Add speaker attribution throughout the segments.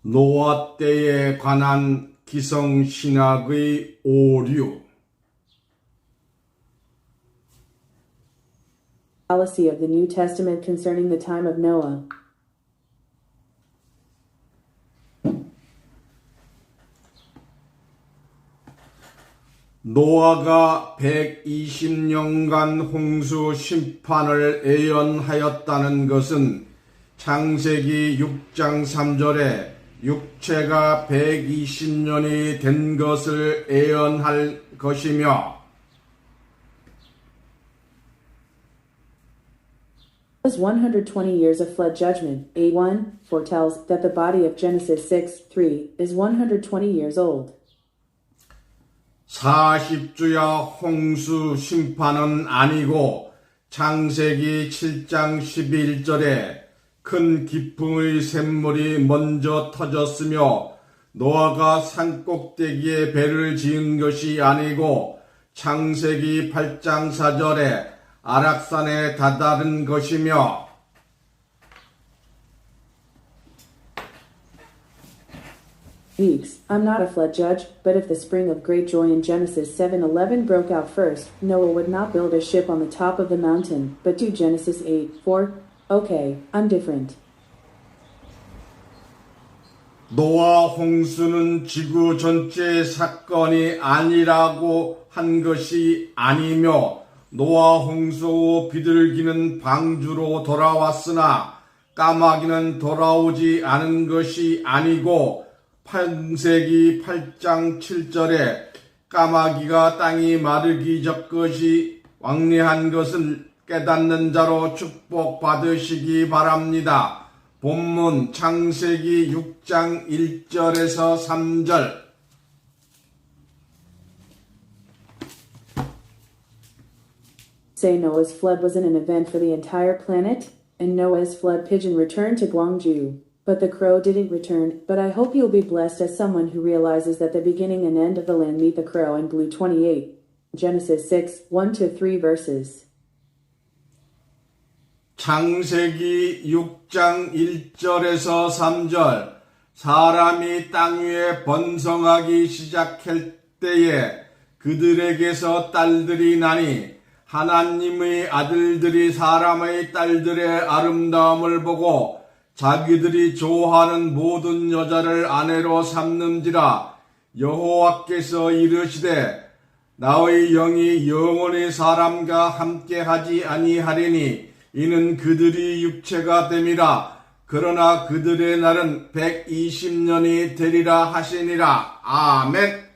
Speaker 1: 노아 때에 관한 기성신학의 오류.
Speaker 2: Fallacy of the New Testament concerning the time of Noah.
Speaker 1: 노아가 120년간 홍수 심판을 예언하였다는 것은 창세기 6장 3절에 육체가 120년이 된 것을 예언할 것이며,
Speaker 2: Was 120 years of flood judgment. A1 foretells that the body of Genesis 6:3 is 120 years old.
Speaker 1: 40주야 홍수 심판은 아니고 창세기 7장 11절에 큰 기풍의 샘물이 먼저 터졌으며 노아가 산꼭대기에 배를 지은 것이 아니고 창세기 8장 4절에 아락산에 다다른 것이며,
Speaker 2: Weeks. I'm not a flood judge, but if the spring of great joy in Genesis 7:11 broke out first, Noah would not build a ship on the top of the mountain, but do Genesis 8:4. Okay, I'm different.
Speaker 1: 노아 홍수는 지구 전체의 사건이 아니라고 한 것이 아니며 노아 홍수 후 비둘기는 방주로 돌아왔으나 까마귀는 돌아오지 않은 것이 아니고 창세기 8장 7절에 까마귀가 땅이 마르기 전까지 왕래한 것을 깨닫는 자로 축복받으시기 바랍니다. 본문 창세기 6장 1절에서 3절.
Speaker 2: Say Noah's flood wasn't an event for the entire planet, and Noah's flood pigeon returned to Gwangju. But the crow didn't return. But I hope you'll be blessed as someone who realizes that the beginning and end of the land meet the crow in Blue 28. Genesis 6:1-3 verses.
Speaker 1: 창세기 6장 1절에서 3절. 사람이 땅 위에 번성하기 시작할 때에 그들에게서 딸들이 나니 하나님의 아들들이 사람의 딸들의 아름다움을 보고 자기들이 좋아하는 모든 여자를 아내로 삼는지라. 여호와께서 이르시되 나의 영이 영원히 사람과 함께하지 아니하리니 이는 그들이 육체가 됨이라. 그러나 그들의 날은 120년이 되리라 하시니라. 아멘.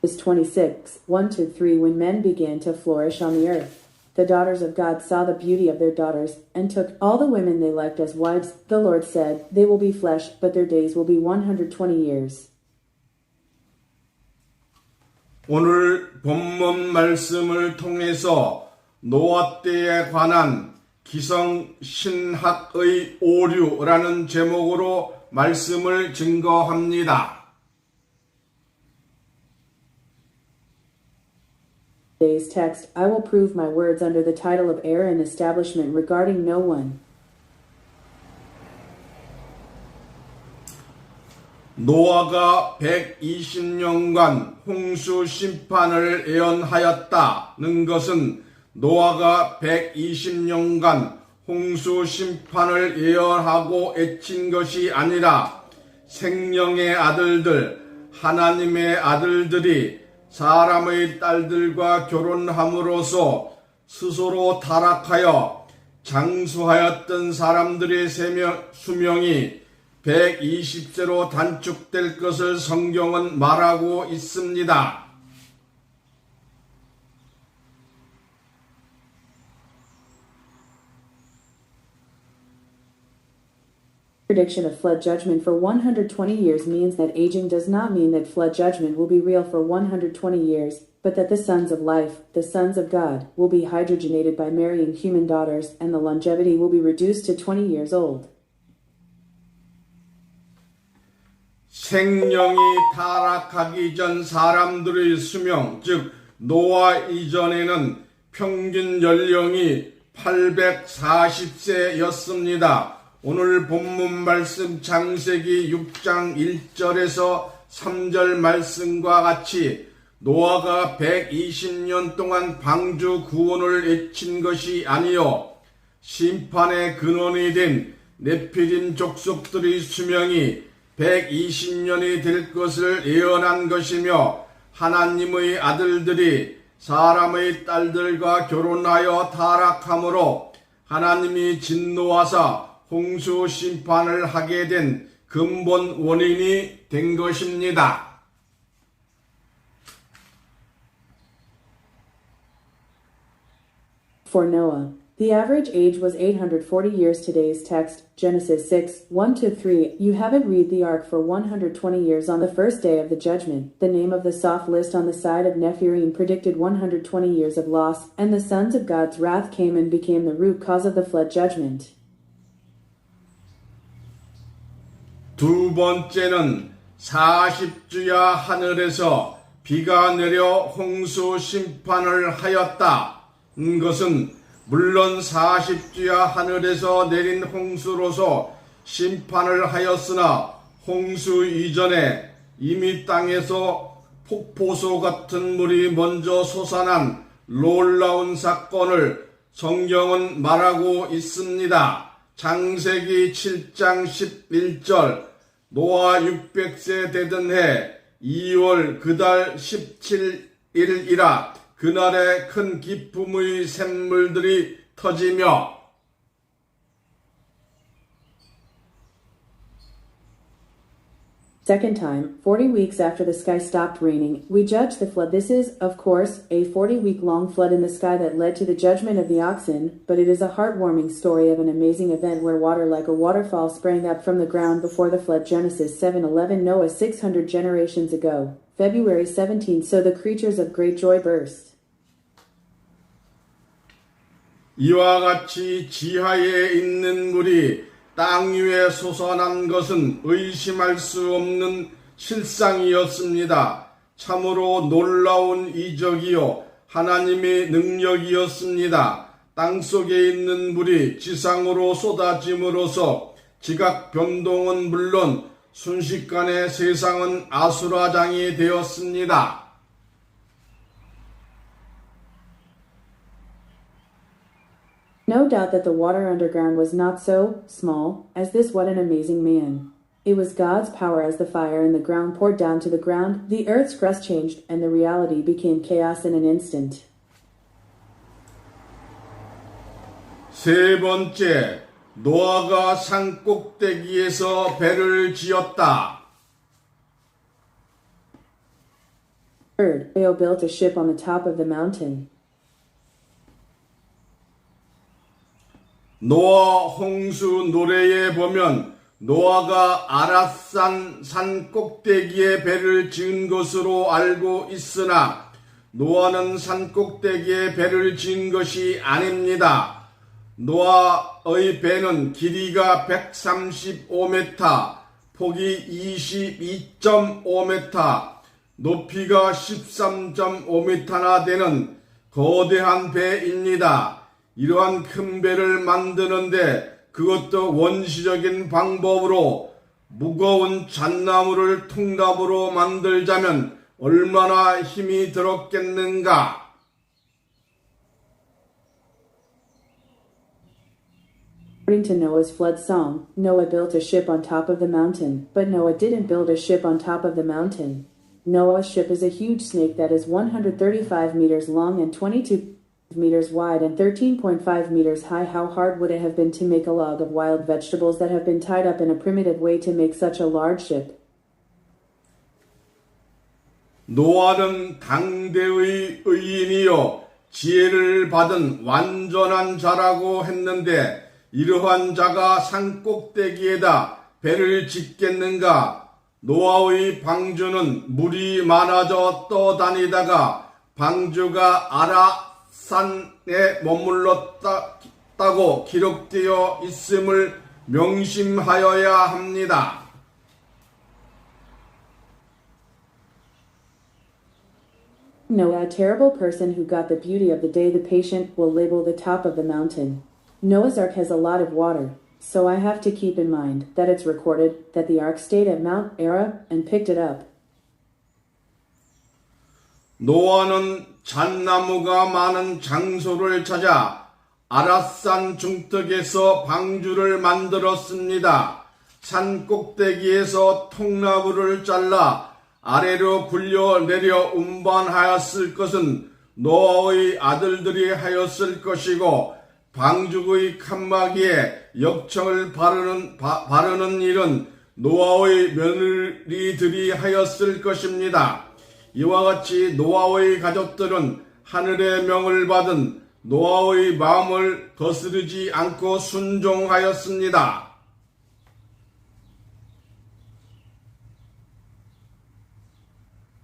Speaker 2: Verse 26, 1-3 When men began to flourish on the earth, the daughters of God saw the beauty of their daughters, and took all the women they liked as wives. The Lord said, They will be flesh, but their days will be 120 years.
Speaker 1: 오늘 본문 말씀을 통해서 노아 때에 관한 기성신학의 오류라는 제목으로 말씀을 증거합니다.
Speaker 2: Today's text, I will prove my words under the title of error and establishment regarding no one.
Speaker 1: 노아가 120년간 홍수 심판을 예언하였다는 것은 노아가 120년간 홍수 심판을 예언하고 애친 것이 아니라 생명의 아들들, 하나님의 아들들이 사람의 딸들과 결혼함으로써 스스로 타락하여 장수하였던 사람들의 수명이 120세로 단축될 것을 성경은 말하고 있습니다.
Speaker 2: Prediction of flood judgment for 120 years means that aging does not mean that flood judgment will be real for 120 years, but that the sons of life, the sons of God, will be hydrogenated by marrying human daughters, and the longevity will be reduced to 20 years old.
Speaker 1: 생명이 타락하기 전 사람들의 수명, 즉 노아 이전에는 평균 연령이 840세였습니다. 오늘 본문 말씀 창세기 6장 1절에서 3절 말씀과 같이 노아가 120년 동안 방주 구원을 외친 것이 아니요 심판의 근원이 된 네피림 족속들의 수명이 120년이 될 것을 예언한 것이며 하나님의 아들들이 사람의 딸들과 결혼하여 타락함으로 하나님이 진노하사 홍수 심판을 하게 된 근본 원인이 된 것입니다.
Speaker 2: For Noah, the average age was 840 years. Today's text, Genesis 6, 1-3. You have it read the ark for 120 years on the first day of the judgment. The name of the soft list on the side of Nephirim predicted 120 years of loss, and the sons of God's wrath came and became the root cause of the flood judgment.
Speaker 1: 두 번째는 40주야 하늘에서 비가 내려 홍수 심판을 하였다. 것은 물론 40주야 하늘에서 내린 홍수로서 심판을 하였으나 홍수 이전에 이미 땅에서 폭포수 같은 물이 먼저 솟아난 놀라운 사건을 성경은 말하고 있습니다. 창세기 7장 11절 노아 600세 되던 해 2월 그달 17일이라 그날에 큰 기쁨의 샘물들이 터지며
Speaker 2: Second time, 40 weeks after the sky stopped raining, we judged the flood. This is, of course, a 40-week-long flood in the sky that led to the judgment of the oxen, but it is a heartwarming story of an amazing event where water like a waterfall sprang up from the ground before the flood. Genesis 7:11. Noah 600 generations ago, February 17. So the creatures of great joy burst.
Speaker 1: 이와 같이 지하에 있는 물이 땅 위에 솟아난 것은 의심할 수 없는 실상이었습니다. 참으로 놀라운 이적이요 하나님의 능력이었습니다. 땅 속에 있는 물이 지상으로 쏟아짐으로써 지각 변동은 물론 순식간에 세상은 아수라장이 되었습니다.
Speaker 2: No doubt that the water underground was not so small as this. What an amazing man. It was God's power as the fire in the ground poured down to the ground. The earth's crust changed, and the reality became chaos in an instant.
Speaker 1: 세 번째, 노아가 산 꼭대기에서 배를 지었다.
Speaker 2: Third, Noah built a ship on the top of the mountain.
Speaker 1: 노아 홍수 노래에 보면 노아가 아랏산 산 꼭대기에 배를 지은 것으로 알고 있으나 노아는 산 꼭대기에 배를 지은 것이 아닙니다. 노아의 배는 길이가 135m, 폭이 22.5m, 높이가 13.5m나 되는 거대한 배입니다. 이러한 큰 배를 만드는데 그것도 원시적인 방법으로 무거운 잣나무를 통나무로 만들자면 얼마나 힘이 들었겠는가.
Speaker 2: According to Noah's flood song, Noah built a ship on top of the mountain, but Noah didn't build a ship on top of the mountain. Noah's ship is a huge snake that is 135 meters long and 22 meters wide and 13.5 meters high. How hard would it have been to make a log of wild vegetables that have been tied up in a primitive way to make such a large ship?
Speaker 1: 노아는 당대의 의인이요 지혜를 받은 완전한 자라고 했는데 이러한 자가 산 꼭대기에다 배를 짓겠는가? 노아의 방주는 물이 많아져 떠다니다가 방주가 아랏산에 머물렀다고 기록되어 있음을 명심하여야 합니다.
Speaker 2: Noah, a terrible person who got the beauty of the day, the patient will label the top of the mountain. Noah's Ark has a lot of water, so I have to keep in mind that it's recorded that the ark stayed at Mount Ararat and picked it up.
Speaker 1: 노아는 잣나무가 많은 장소를 찾아 아랏산 중턱에서 방주를 만들었습니다. 산 꼭대기에서 통나무를 잘라 아래로 굴려 내려 운반하였을 것은 노아의 아들들이 하였을 것이고, 방죽의 칸막이에 역청을 바르는 일은 노아의 며느리들이 하였을 것입니다. 이와 같이 노아의 가족들은 하늘의 명을 받은 노아의 마음을 거스르지 않고 순종하였습니다.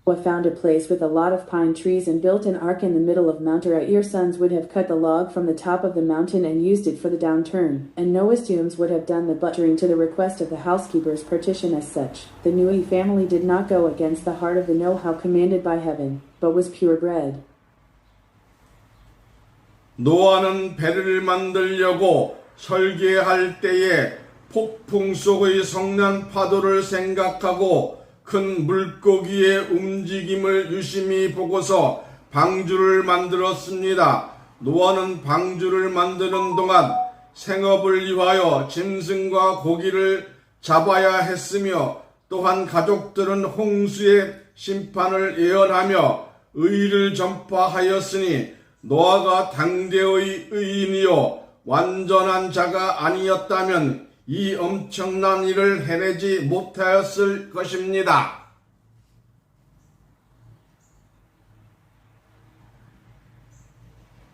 Speaker 2: Noah found a place with a lot of pine trees and built an ark in the middle of Mount Ararat. Your sons would have cut the log from the top of the mountain and used it for the downturn, and Noah's tombs would have done the buttering to the request of the housekeeper's partition as such. The Nui family did not go against the heart of the know-how commanded by heaven, but was purebred.
Speaker 1: 노아는 배를 만들려고 설계할 때에 폭풍 속의 성난 파도를 생각하고 큰 물고기의 움직임을 유심히 보고서 방주를 만들었습니다. 노아는 방주를 만드는 동안 생업을 위하여 짐승과 고기를 잡아야 했으며, 또한 가족들은 홍수의 심판을 예언하며 의를 전파하였으니 노아가 당대의 의인이요 완전한 자가 아니었다면 이 엄청난 일을 해내지 못하였을 것입니다.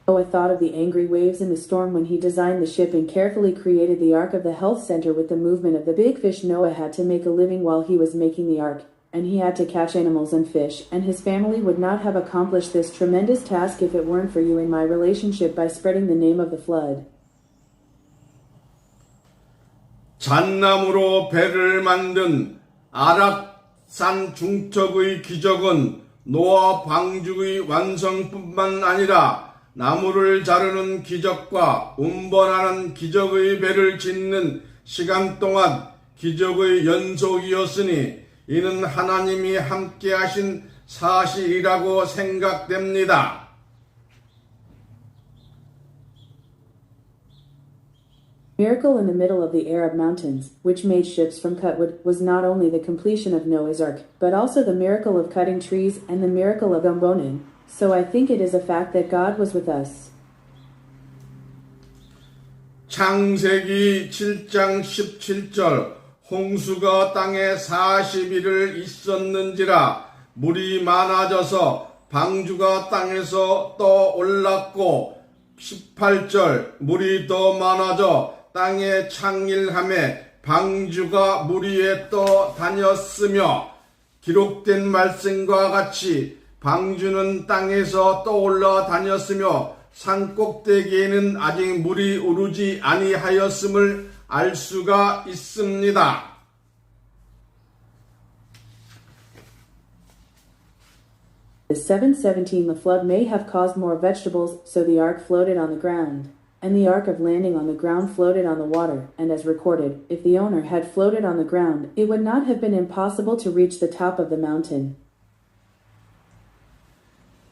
Speaker 2: Noah thought of the angry waves in the storm when he designed the ship and carefully created the Ark of the Health Center with the movement of the big fish. Noah had to make a living while he was making the ark, and he had to catch animals and fish, and his family would not have accomplished this tremendous task if it weren't for you in my relationship by spreading the name of the flood.
Speaker 1: 잣나무로 배를 만든 아랏산 중턱의 기적은 노아 방죽의 완성뿐만 아니라 나무를 자르는 기적과 운반하는 기적의 배를 짓는 시간 동안 기적의 연속이었으니 이는 하나님이 함께 하신 사실이라고 생각됩니다.
Speaker 2: Miracle in the middle of the Arab mountains, which made ships from cut wood, was not only the completion of Noah's Ark, but also the miracle of cutting trees and the miracle of Umbonin. So I think it is a fact that God was with us.
Speaker 1: 창세기 7장 17절 홍수가 땅에 40일을 있었는지라 물이 많아져서 방주가 땅에서 떠올랐고 18절 물이 더 많아져 땅에 창일함에 방주가 물 위에 떠다녔으며 기록된 말씀과 같이 방주는 땅에서 떠올라 다녔으며 산 꼭대기에는 아직 물이 오르지 아니하였음을 알 수가 있습니다.
Speaker 2: The 717 the flood may have caused more vegetables, so the ark floated on the ground. And the ark of landing on the ground floated on the water, and as recorded, if the owner had floated on the ground, it would not have been impossible to reach the top of the mountain.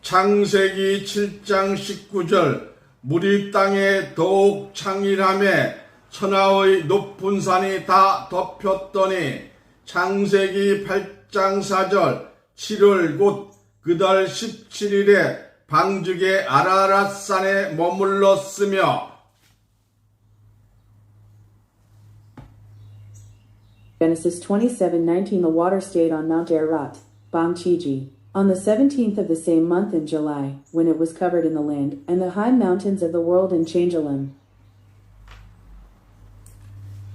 Speaker 1: 창세기 7장 19절 물이 땅에 더욱 창일함에 천하의 높은 산이 다 덮였더니 창세기 8장 4절 7월 곧 그달 17일에 방죽의 아라랏산에 머물렀으며
Speaker 2: Genesis 27:19 The water stayed on Mount Ararat, Bangchiji, on the 17th of the same month in July, when it was covered in the land, and the high mountains of the world in Changelim.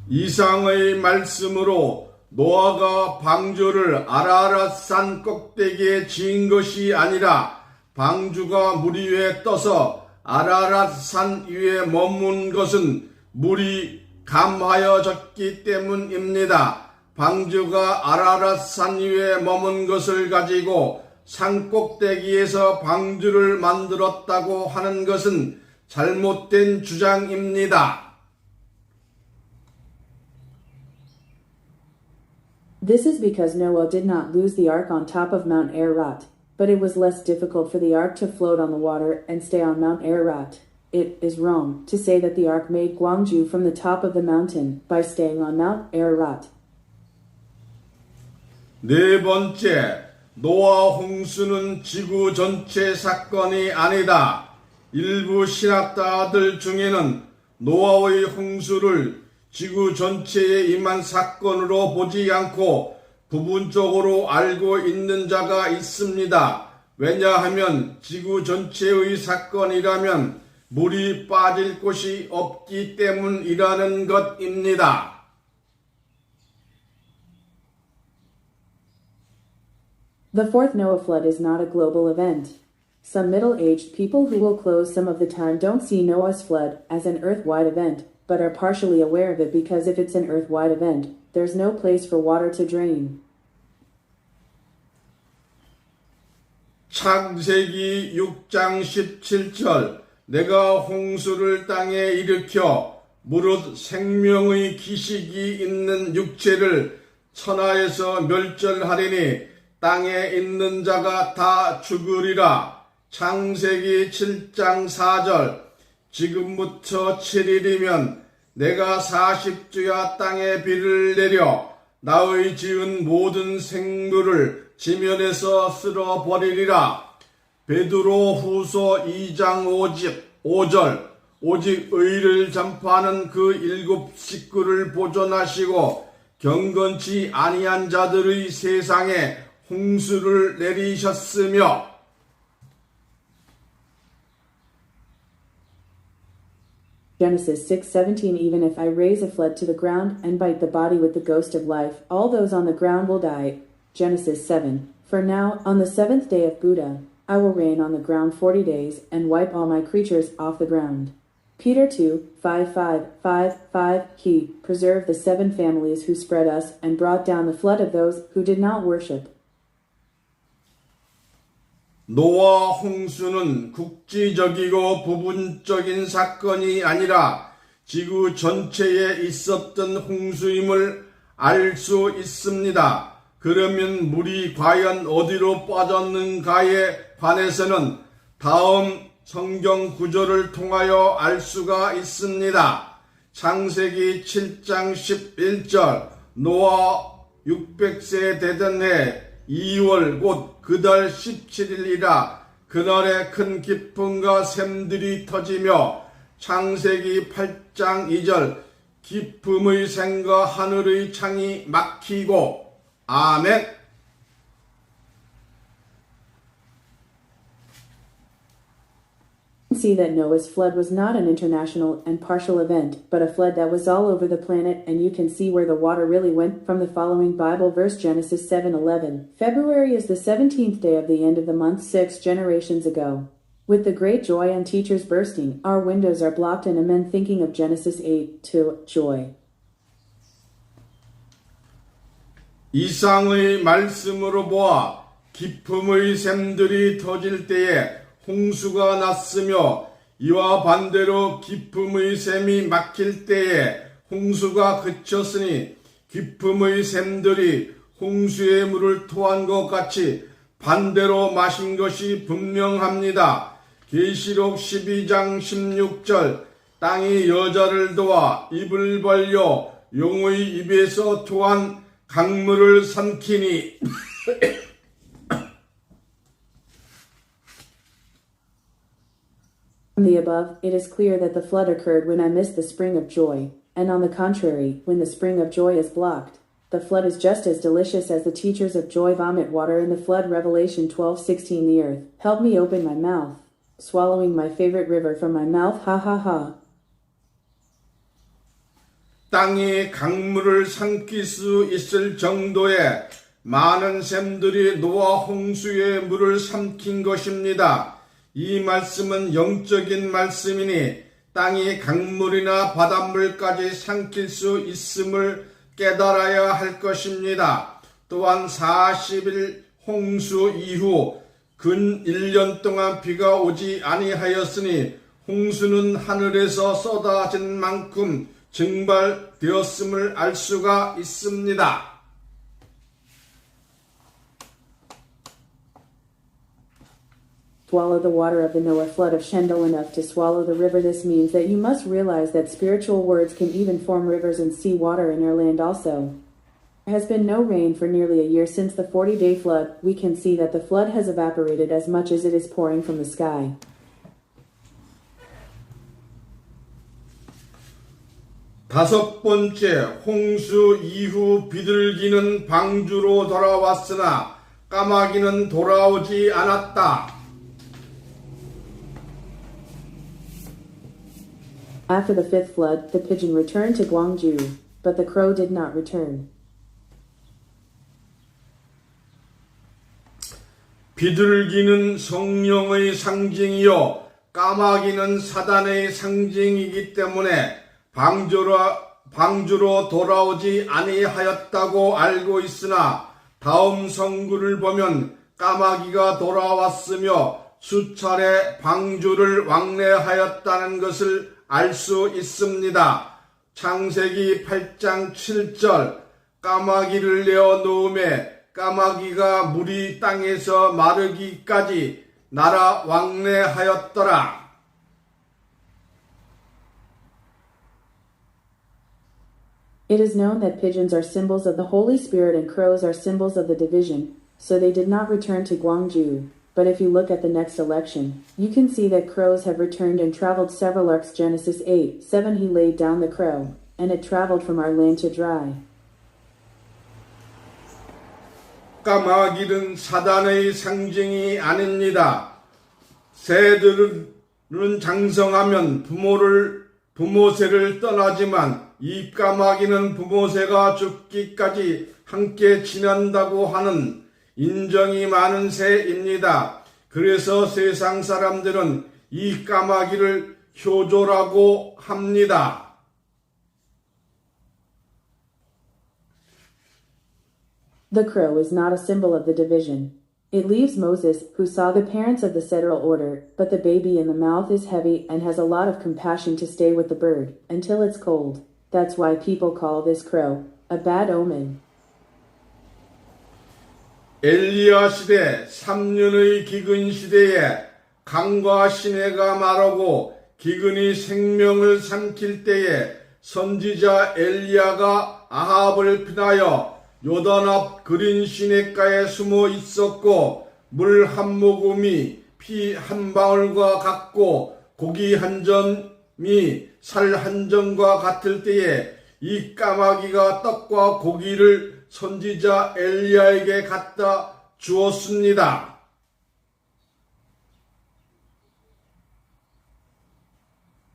Speaker 1: 이상의 말씀으로 노아가 방주를 아라랏산 꼭대기에 지은 것이 아니라 방주가 물 위에 떠서 아라랏산 위에 머문 것은 물이 감하여졌기 때문입니다. 방주가 아라랏산 위에 머문 것을 가지고 산꼭대기에서 방주를 만들었다고 하는 것은 잘못된 주장입니다.
Speaker 2: This is because Noah did not lose the ark on top of Mount Ararat, but it was less difficult for the ark to float on the water and stay on Mount Ararat. It is wrong to say that the ark made Gwangju from the top of the mountain by staying on Mount Ararat.
Speaker 1: 네 번째, 노아 홍수는 지구 전체 사건이 아니다. 일부 신학자들 중에는 노아의 홍수를 지구 전체에 임한 사건으로 보지 않고 부분적으로 알고 있는 자가 있습니다. 왜냐하면 지구 전체의 사건이라면 물이 빠질 곳이 없기 때문이라는 것입니다.
Speaker 2: The fourth Noah flood is not a global event. Some middle-aged people who will close some of the time don't see Noah's flood as an earth-wide event, but are partially aware of it because if it's an earth-wide event, there's no place for water to drain.
Speaker 1: 창세기 6장 17절 내가 홍수를 땅에 일으켜 무릇 생명의 기식이 있는 육체를 천하에서 멸절하리니 땅에 있는 자가 다 죽으리라. 창세기 7장 4절 지금부터 7일이면 내가 40주야 땅에 비를 내려 나의 지은 모든 생물을 지면에서 쓸어버리리라. 베드로 후서 2장 5절 오직 의를 전파하는 그 7 식구를 보존하시고 경건치 아니한 자들의 세상에 홍수를 내리셨으며
Speaker 2: Genesis 6:17 Even if I raise a flood to the ground and bite the body with the ghost of life, all those on the ground will die. Genesis 7. For now, on the 7th day of Buddha, I will reign on the ground 40 days and wipe all my creatures off the ground. Peter 2:5 He preserved the 7 families who spread us and brought down the flood of those who did not worship.
Speaker 1: 노아 홍수는 국지적이고 부분적인 사건이 아니라 지구 전체에 있었던 홍수임을 알 수 있습니다. 그러면 물이 과연 어디로 빠졌는가에 관해서는 다음 성경 구절을 통하여 알 수가 있습니다. 창세기 7장 11절 노아 600세 되던 해 2월 곧 그달 17일이라 그날에 큰 기쁨과 샘들이 터지며 창세기 8장 2절 기쁨의 샘과 하늘의 창이 막히고 아멘.
Speaker 2: See that Noah's flood was not an international and partial event, but a flood that was all over the planet, and you can see where the water really went from the following Bible verse Genesis 7:11. February is the 17th day of the end of the month 6 generations ago. With the great joy and teachers bursting, our windows are blocked and amen thinking of Genesis 8:2 joy.
Speaker 1: 이상의 말씀으로 보아 기쁨의 샘들이 터질 때에 홍수가 났으며 이와 반대로 기쁨의 샘이 막힐 때에 홍수가 그쳤으니 기쁨의 샘들이 홍수의 물을 토한 것 같이 반대로 마신 것이 분명합니다. 계시록 12장 16절 땅이 여자를 도와 입을 벌려 용의 입에서 토한 강물을 삼키니
Speaker 2: From the above, it is clear that the flood occurred when I missed the spring of joy, and on the contrary, when the spring of joy is blocked, the flood is just as delicious as the teachers of joy vomit water in the flood. Revelation 12:16 The earth help me open my mouth, swallowing my favorite river from my mouth. Ha ha ha.
Speaker 1: 땅이 강물을 삼킬 수 있을 정도의 많은 샘들이 노아 홍수의 물을 삼킨 것입니다. 이 말씀은 영적인 말씀이니 땅이 강물이나 바닷물까지 삼킬 수 있음을 깨달아야 할 것입니다. 또한 40일 홍수 이후 근 1년 동안 비가 오지 아니하였으니 홍수는 하늘에서 쏟아진 만큼 증발되었음을 알 수가 있습니다.
Speaker 2: Swallow the water of the Noah flood of Shendel enough to swallow the river. This means that you must realize that spiritual words can even form rivers and sea water in our land also. There has been no rain for nearly a year since the 40-day flood. We can see that the flood has evaporated as much as it is pouring from the sky.
Speaker 1: 다섯 번째, 홍수 이후 비둘기는 방주로 돌아왔으나 까마귀는 돌아오지 않았다.
Speaker 2: After the fifth flood, the pigeon returned to Gwangju, but the crow did not return.
Speaker 1: 비둘기는 성령의 상징이요 까마귀는 사단의 상징이기 때문에 방주로 돌아오지 아니하였다고 알고 있으나 다음 성구를 보면 까마귀가 돌아왔으며 수차례 방주를 왕래하였다는 것을 알 수 있습니다. 창세기 8장 7절 까마귀를 내어 놓음에 까마귀가 물이 땅에서 마르기까지 날아 왕래하였더라.
Speaker 2: It is known that pigeons are symbols of the Holy Spirit and crows are symbols of the division, so they did not return to Gwangju. But if you look at the next election, you can see that crows have returned and traveled several arcs. Genesis 8:7 He laid down the crow, and it traveled from our land to dry.
Speaker 1: 까마귀는 사단의 상징이 아닙니다. 새들은 장성하면 부모새를 떠나지만 이 까마귀는 부모새가 죽기까지 함께 지낸다고 하는 인정이 많은 새입니다. 그래서 세상 사람들은 이 까마귀를 효조라고 합니다.
Speaker 2: The crow is not a symbol of the division. It leaves Moses, who saw the parents of the Sedral order, but the baby in the mouth is heavy and has a lot of compassion to stay with the bird until it's cold. That's why people call this crow a bad omen.
Speaker 1: 엘리야 시대 3년의 기근 시대에 강과 시내가 마르고 기근이 생명을 삼킬 때에 선지자 엘리야가 아합을 피하여 요단 앞 그린 시냇가에 숨어 있었고 물 한 모금이 피 한 방울과 같고 고기 한 점이 살 한 점과 같을 때에 이 까마귀가 떡과 고기를 선지자 엘리야에게 갖다 주었습니다.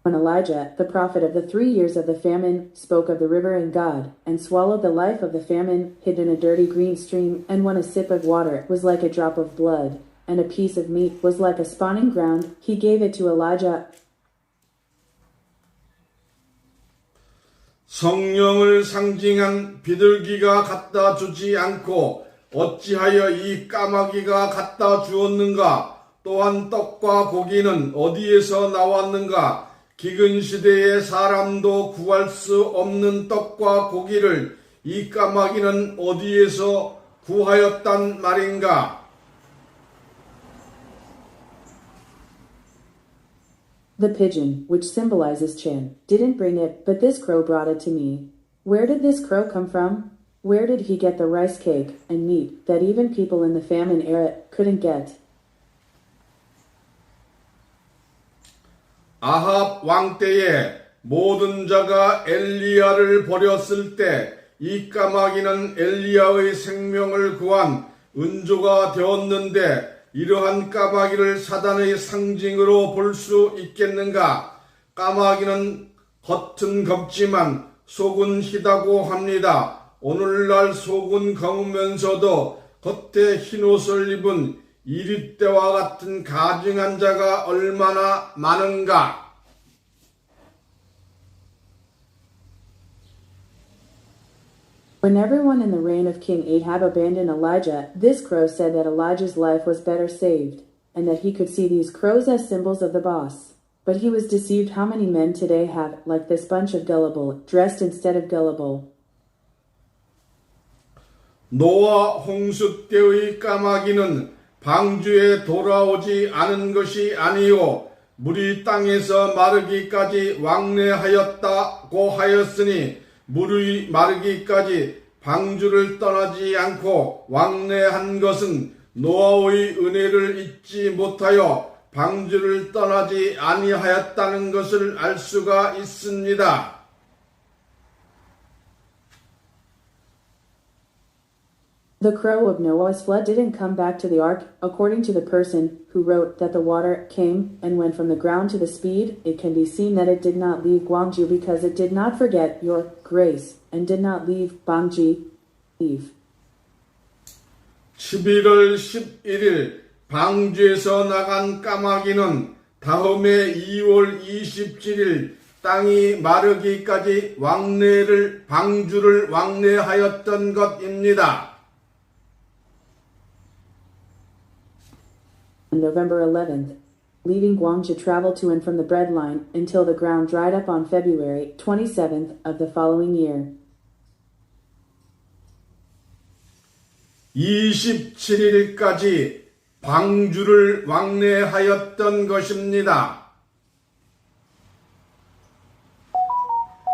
Speaker 2: When Elijah, the prophet of the 3 years of the famine, spoke of the river and God, and swallowed the life of the famine, hid in a dirty green stream, and when a sip of water was like a drop of blood, and a piece of meat was like a spawning ground, he gave it to Elijah.
Speaker 1: 성령을 상징한 비둘기가 갖다 주지 않고 어찌하여 이 까마귀가 갖다 주었는가? 또한 떡과 고기는 어디에서 나왔는가? 기근 시대에 사람도 구할 수 없는 떡과 고기를 이 까마귀는 어디에서 구하였단 말인가?
Speaker 2: The pigeon, which symbolizes Chan, didn't bring it, but this crow brought it to me. Where did this crow come from? Where did he get the rice cake and meat that even people in the famine era couldn't get?
Speaker 1: 아합 왕 때에 모든 자가 엘리야를 버렸을 때 이 까마귀는 엘리야의 생명을 구한 은조가 되었는데 이러한 까마귀를 사단의 상징으로 볼 수 있겠는가? 까마귀는 겉은 검지만 속은 희다고 합니다. 오늘날 속은 검으면서도 겉에 흰옷을 입은 이리떼와 같은 가증한 자가 얼마나 많은가?
Speaker 2: When everyone in the reign of King Ahab abandoned Elijah, this crow said that Elijah's life was better saved, and that he could see these crows as symbols of the boss. But he was deceived. How many men today have, like this bunch of gullible, dressed instead of gullible?
Speaker 1: 노아 홍수 때의 까마귀는 방주에 돌아오지 않은 것이 아니요 물이 땅에서 마르기까지 왕래하였다고 하였으니 물이 마르기까지 방주를 떠나지 않고 왕래한 것은 노아의 은혜를 잊지 못하여 방주를 떠나지 아니하였다는 것을 알 수가 있습니다.
Speaker 2: The crow of Noah's flood didn't come back to the ark, according to the person who wrote that the water came and went from the ground to the speed. It can be seen that it did not leave Gwangju because it did not forget your grace and did not leave Bangji. Leave.
Speaker 1: 11월 11일 방주에서 나간 까마귀는 다음해 2월 27일 땅이 마르기까지 방주를 왕래하였던 것입니다.
Speaker 2: On November 11th, leaving Gwangju traveled to and from the bread line until the ground dried up on February 27th of the following year.
Speaker 1: 27일까지 방주를 왕래하였던 것입니다.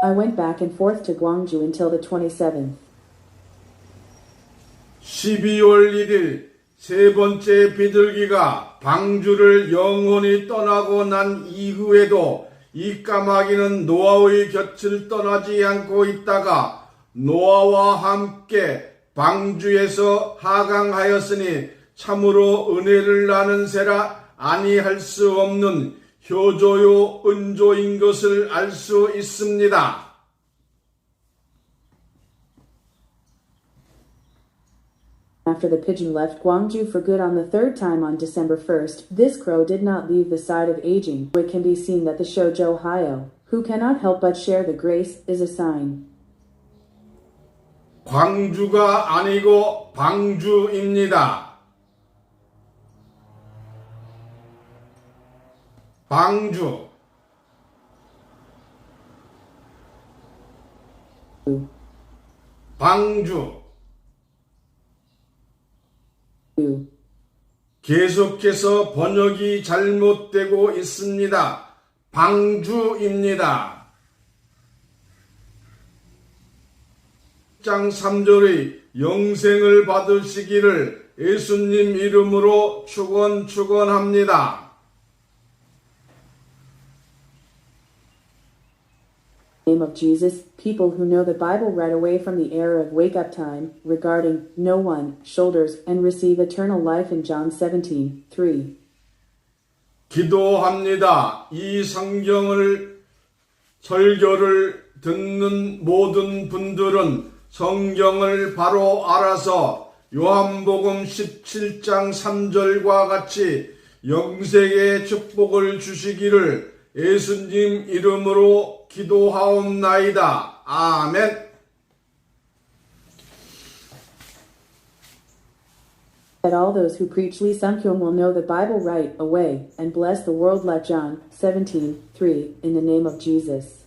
Speaker 2: I went back and forth to Gwangju until the 27th.
Speaker 1: 12월 1일 세 번째 비둘기가 방주를 영원히 떠나고 난 이후에도 이 까마귀는 노아의 곁을 떠나지 않고 있다가 노아와 함께 방주에서 하강하였으니 참으로 은혜를 나는 새라 아니할 수 없는 효조요 은조인 것을 알 수 있습니다.
Speaker 2: After the pigeon left Gwangju for good on the third time on December 1st, this crow did not leave the side of aging. It can be seen that the Shoujo Hyo, who cannot help but share the grace, is a sign.
Speaker 1: 광주가 아니고 방주입니다. 방주. 방주. 계속해서 번역이 잘못되고 있습니다. 방주입니다. 1장 3절의 영생을 받으시기를 예수님 이름으로 축원합니다.
Speaker 2: In the name of Jesus, people who know the Bible right away from the era of wake-up time, regarding no one, shoulders, and receive eternal life in John 17:3.
Speaker 1: 기도합니다. 이 설교를 듣는 모든 분들은 성경을 바로 알아서 요한복음 17장 3절과 같이 영생의 축복을 주시기를 예수님 이름으로 기도하옵나이다. 아멘.
Speaker 2: That all those who preach Lee Sung-kyung will know the Bible right away and bless the world like John 17:3 in the name of Jesus.